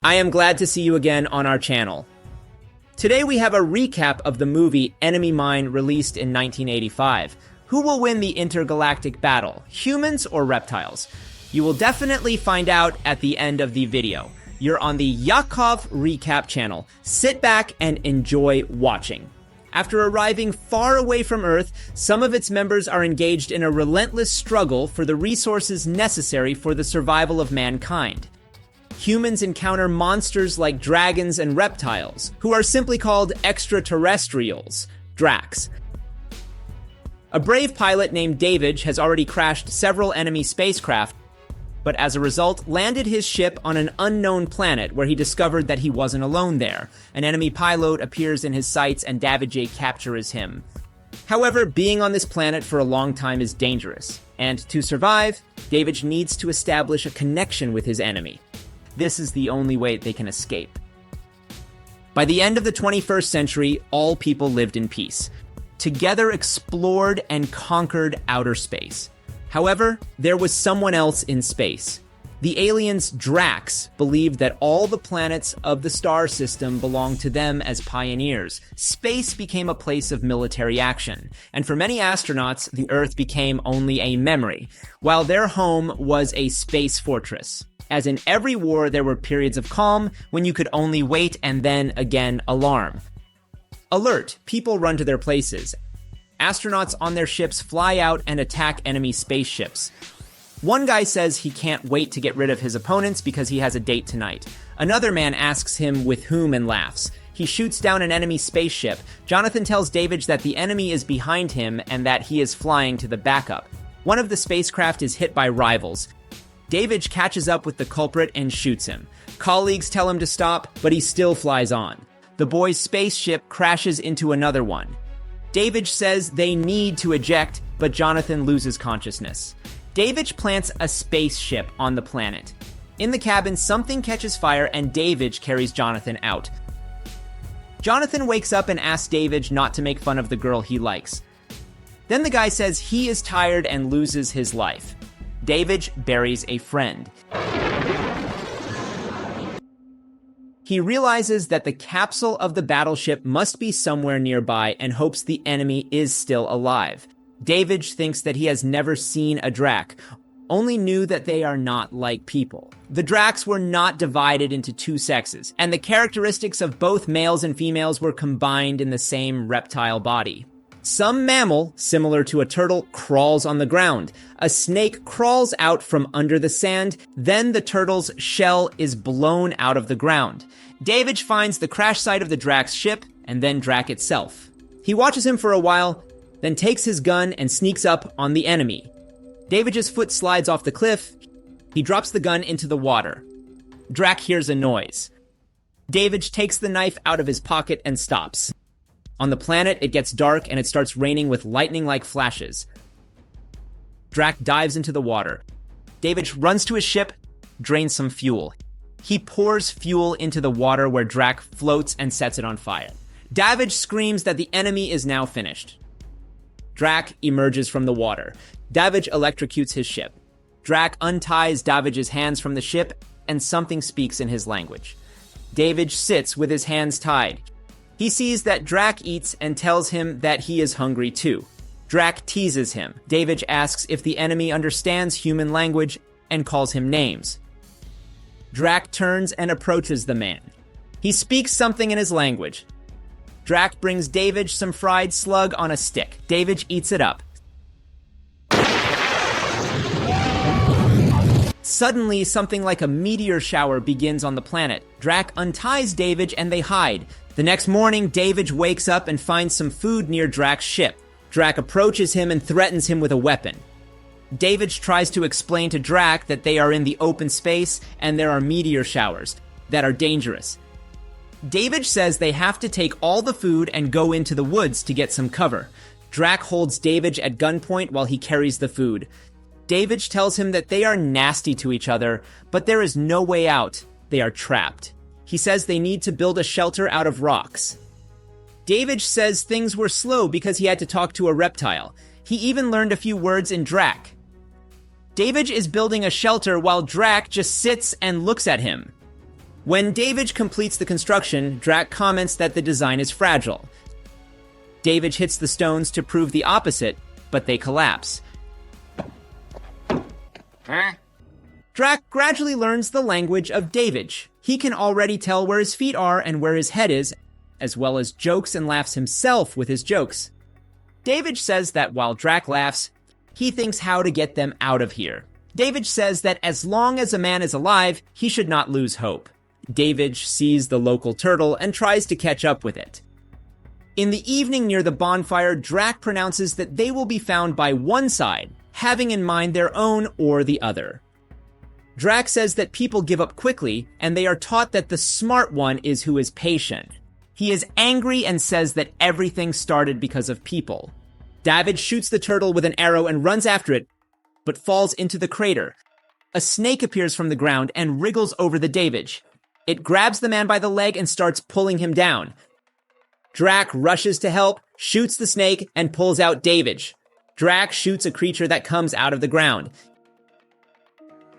I am glad to see you again on our channel. Today we have a recap of the movie Enemy Mine, released in 1985. Who will win the intergalactic battle, humans or reptiles? You will definitely find out at the end of the video. You're on the Yakov recap channel. Sit back and enjoy watching. After arriving far away from Earth, some of its members are engaged in a relentless struggle for the resources necessary for the survival of mankind. Humans encounter monsters like dragons and reptiles, who are simply called extraterrestrials, Dracs. A brave pilot named David has already crashed several enemy spacecraft, but as a result landed his ship on an unknown planet where he discovered that he wasn't alone there. An enemy pilot appears in his sights and David captures him. However, being on this planet for a long time is dangerous, and to survive, David needs to establish a connection with his enemy. This is the only way they can escape. By the end of the 21st century, all people lived in peace. Together explored and conquered outer space. However, there was someone else in space. The aliens Dracs believed that all the planets of the star system belonged to them as pioneers. Space became a place of military action, and for many astronauts, the Earth became only a memory, while their home was a space fortress. As in every war, there were periods of calm when you could only wait and then again alarm. Alert, people run to their places. Astronauts on their ships fly out and attack enemy spaceships. One guy says he can't wait to get rid of his opponents because he has a date tonight. Another man asks him with whom and laughs. He shoots down an enemy spaceship. Jonathan tells David that the enemy is behind him and that he is flying to the backup. One of the spacecraft is hit by rivals. David catches up with the culprit and shoots him. Colleagues tell him to stop, but he still flies on. The boys' spaceship crashes into another one. David says they need to eject, but Jonathan loses consciousness. David plants a spaceship on the planet. In the cabin, something catches fire and David carries Jonathan out. Jonathan wakes up and asks David not to make fun of the girl he likes. Then the guy says he is tired and loses his life. David buries a friend. He realizes that the capsule of the battleship must be somewhere nearby and hopes the enemy is still alive. David thinks that he has never seen a Drac, only knew that they are not like people. The Dracs were not divided into two sexes, and the characteristics of both males and females were combined in the same reptile body. Some mammal, similar to a turtle, crawls on the ground. A snake crawls out from under the sand, then the turtle's shell is blown out of the ground. David finds the crash site of the Drac's ship, and then Drac itself. He watches him for a while, then takes his gun and sneaks up on the enemy. David's foot slides off the cliff. He drops the gun into the water. Drac hears a noise. David takes the knife out of his pocket and stops. On the planet, it gets dark and it starts raining with lightning-like flashes. Drac dives into the water. David runs to his ship, drains some fuel. He pours fuel into the water where Drac floats and sets it on fire. David screams that the enemy is now finished. Drac emerges from the water. David electrocutes his ship. Drac unties David's hands from the ship and something speaks in his language. David sits with his hands tied. He sees that Drac eats and tells him that he is hungry too. Drac teases him. David asks if the enemy understands human language and calls him names. Drac turns and approaches the man. He speaks something in his language. Drac brings David some fried slug on a stick. David eats it up. Suddenly, something like a meteor shower begins on the planet. Drac unties David and they hide. The next morning, David wakes up and finds some food near Drac's ship. Drac approaches him and threatens him with a weapon. David tries to explain to Drac that they are in the open space and there are meteor showers that are dangerous. David says they have to take all the food and go into the woods to get some cover. Drac holds David at gunpoint while he carries the food. David tells him that they are nasty to each other, but there is no way out. They are trapped. He says they need to build a shelter out of rocks. David says things were slow because he had to talk to a reptile. He even learned a few words in Drac. David is building a shelter while Drac just sits and looks at him. When David completes the construction, Drac comments that the design is fragile. David hits the stones to prove the opposite, but they collapse. Huh? Drac gradually learns the language of David. He can already tell where his feet are and where his head is, as well as jokes and laughs himself with his jokes. David says that while Drac laughs, he thinks how to get them out of here. David says that as long as a man is alive, he should not lose hope. David sees the local turtle and tries to catch up with it. In the evening near the bonfire, Drac pronounces that they will be found by one side, having in mind their own or the other. Drac says that people give up quickly, and they are taught that the smart one is who is patient. He is angry and says that everything started because of people. David shoots the turtle with an arrow and runs after it, but falls into the crater. A snake appears from the ground and wriggles over the David. It grabs the man by the leg and starts pulling him down. Drac rushes to help, shoots the snake, and pulls out David. Drac shoots a creature that comes out of the ground.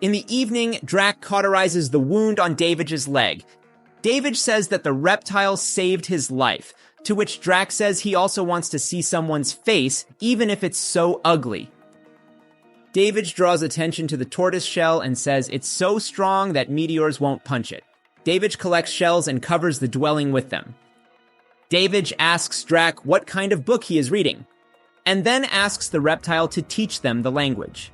In the evening, Drac cauterizes the wound on David's leg. David says that the reptile saved his life, to which Drac says he also wants to see someone's face, even if it's so ugly. David draws attention to the tortoise shell and says it's so strong that meteors won't punch it. David collects shells and covers the dwelling with them. David asks Drac what kind of book he is reading, and then asks the reptile to teach them the language.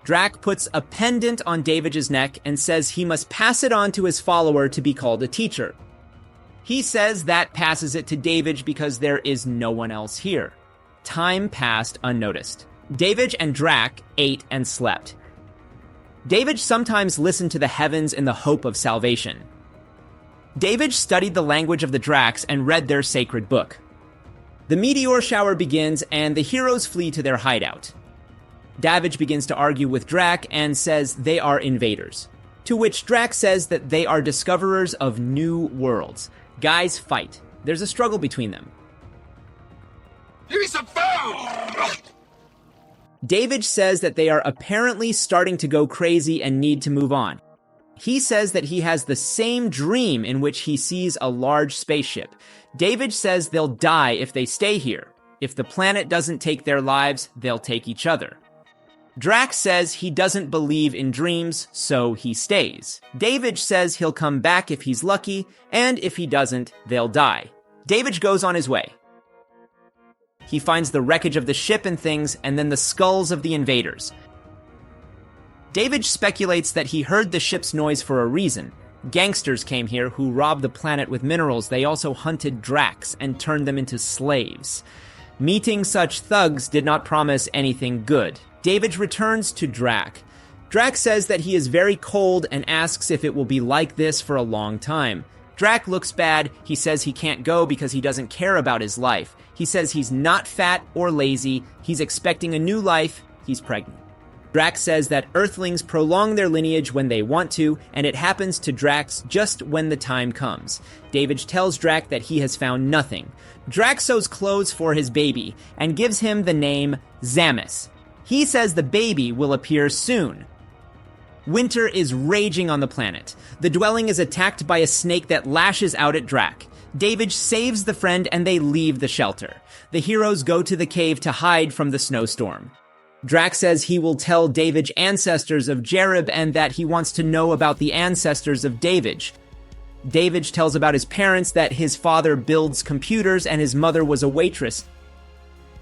Drac puts a pendant on David's neck and says he must pass it on to his follower to be called a teacher. He says that passes it to David because there is no one else here. Time passed unnoticed. David and Drac ate and slept. David sometimes listened to the heavens in the hope of salvation. David studied the language of the Dracs and read their sacred book. The meteor shower begins and the heroes flee to their hideout. David begins to argue with Drac and says they are invaders, to which Drac says that they are discoverers of new worlds. Guys fight. There's a struggle between them. Give me some food! David says that they are apparently starting to go crazy and need to move on. He says that he has the same dream in which he sees a large spaceship. David says they'll die if they stay here. If the planet doesn't take their lives, they'll take each other. Drac says he doesn't believe in dreams, so he stays. David says he'll come back if he's lucky, and if he doesn't, they'll die. David goes on his way. He finds the wreckage of the ship and things, and then the skulls of the invaders. David speculates that he heard the ship's noise for a reason. Gangsters came here who robbed the planet with minerals. They also hunted Dracs and turned them into slaves. Meeting such thugs did not promise anything good. David returns to Drac. Drac says that he is very cold and asks if it will be like this for a long time. Drac looks bad. He says he can't go because he doesn't care about his life. He says he's not fat or lazy. He's expecting a new life. He's pregnant. Drac says that Earthlings prolong their lineage when they want to, and it happens to Drax just when the time comes. David tells Drac that he has found nothing. Drac sews clothes for his baby and gives him the name Zamis. He says the baby will appear soon. Winter is raging on the planet. The dwelling is attacked by a snake that lashes out at Drac. David saves the friend and they leave the shelter. The heroes go to the cave to hide from the snowstorm. Drac says he will tell David's ancestors of Jerib and that he wants to know about the ancestors of David. David tells about his parents, that his father builds computers and his mother was a waitress.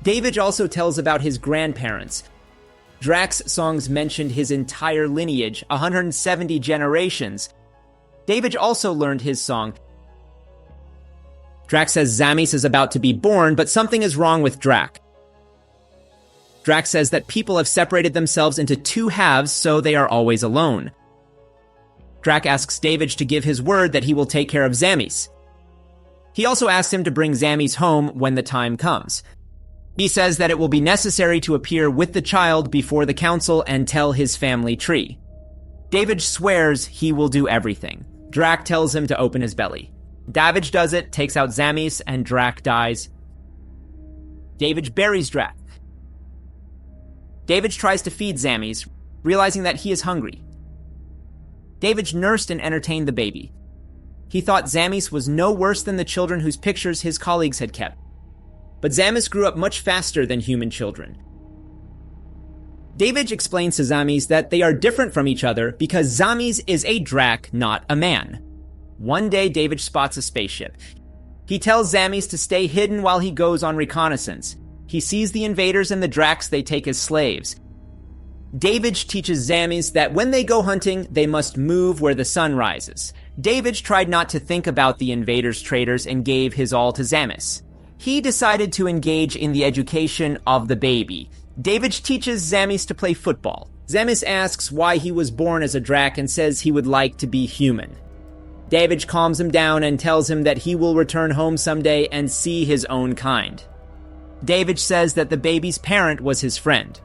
David also tells about his grandparents. Drac's songs mentioned his entire lineage, 170 generations. David also learned his song. Drac says Zamis is about to be born, but something is wrong with Drac. Drac says that people have separated themselves into two halves, so they are always alone. Drac asks David to give his word that he will take care of Zamis. He also asks him to bring Zamis home when the time comes. He says that it will be necessary to appear with the child before the council and tell his family tree. David swears he will do everything. Drac tells him to open his belly. David does it, takes out Zamis, and Drac dies. David buries Drac. David tries to feed Zamis, realizing that he is hungry. David nursed and entertained the baby. He thought Zamis was no worse than the children whose pictures his colleagues had kept. But Zamis grew up much faster than human children. David explains to Zamis that they are different from each other because Zamis is a Drac, not a man. One day, David spots a spaceship. He tells Zamis to stay hidden while he goes on reconnaissance. He sees the invaders and the Dracs they take as slaves. David teaches Zamis that when they go hunting, they must move where the sun rises. David tried not to think about the invaders' traitors and gave his all to Zamis. He decided to engage in the education of the baby. David teaches Zamis to play football. Zamis asks why he was born as a Drac and says he would like to be human. David calms him down and tells him that he will return home someday and see his own kind. David says that the baby's parent was his friend.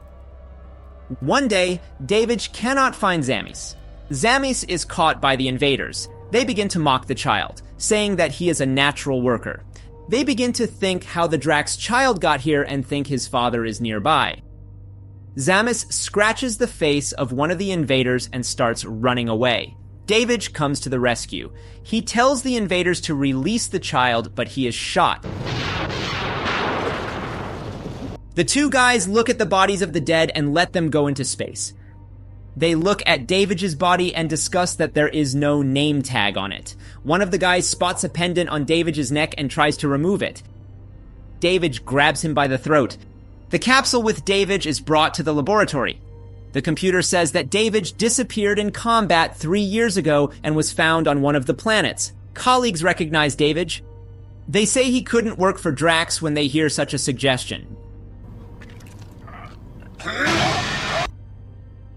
One day, David cannot find Zamis. Zamis is caught by the invaders. They begin to mock the child, saying that he is a natural worker. They begin to think how the Drac's child got here and think his father is nearby. Zamis scratches the face of one of the invaders and starts running away. David comes to the rescue. He tells the invaders to release the child, but he is shot. The two guys look at the bodies of the dead and let them go into space. They look at David's body and discuss that there is no name tag on it. One of the guys spots a pendant on David's neck and tries to remove it. David grabs him by the throat. The capsule with David is brought to the laboratory. The computer says that David disappeared in combat 3 years ago and was found on one of the planets. Colleagues recognize David. They say he couldn't work for Drax when they hear such a suggestion.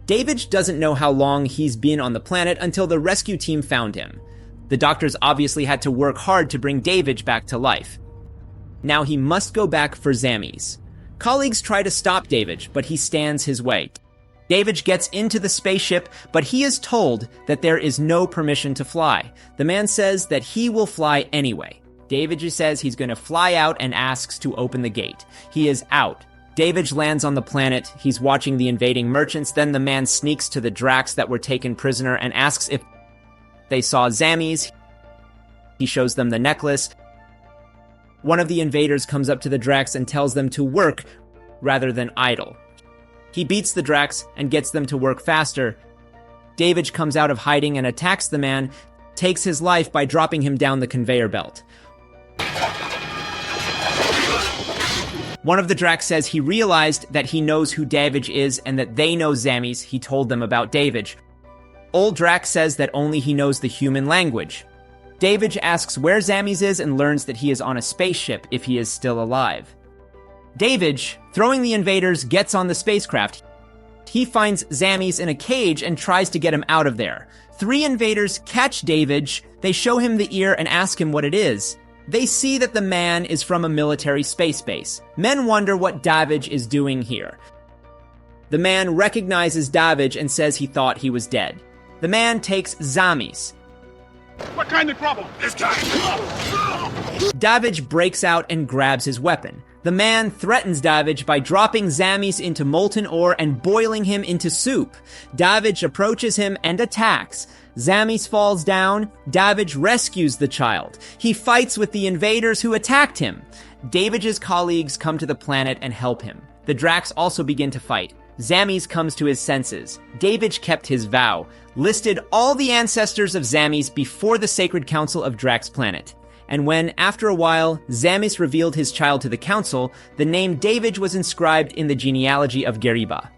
David doesn't know how long he's been on the planet until the rescue team found him. The doctors obviously had to work hard to bring David back to life. Now he must go back for Zamis. Colleagues try to stop David, but he stands his way. David gets into the spaceship, but he is told that there is no permission to fly. The man says that he will fly anyway. David says he's going to fly out and asks to open the gate. He is out. David lands on the planet. He's watching the invading merchants. Then the man sneaks to the Dracs that were taken prisoner and asks if they saw Zamis. He shows them the necklace. One of the invaders comes up to the Dracs and tells them to work rather than idle. He beats the Dracs and gets them to work faster. David comes out of hiding and attacks the man, takes his life by dropping him down the conveyor belt. One of the Dracs says he realized that he knows who David is and that they know Zamis. He told them about David. Old Drac says that only he knows the human language. David asks where Zamis is and learns that he is on a spaceship if he is still alive. David, throwing the invaders, gets on the spacecraft. He finds Zamis in a cage and tries to get him out of there. 3 invaders catch David. They show him the ear and ask him what it is. They see that the man is from a military space base. Men wonder what David is doing here. The man recognizes David and says he thought he was dead. The man takes Zamis. What kind of trouble? This guy. David breaks out and grabs his weapon. The man threatens David by dropping Zamis into molten ore and boiling him into soup. David approaches him and attacks. Zamis falls down. David rescues the child. He fights with the invaders who attacked him. David's colleagues come to the planet and help him. The Dracs also begin to fight. Zamis comes to his senses. David kept his vow, listed all the ancestors of Zamis before the Sacred Council of Drax Planet. And when, after a while, Zamis revealed his child to the council, the name David was inscribed in the genealogy of Geriba.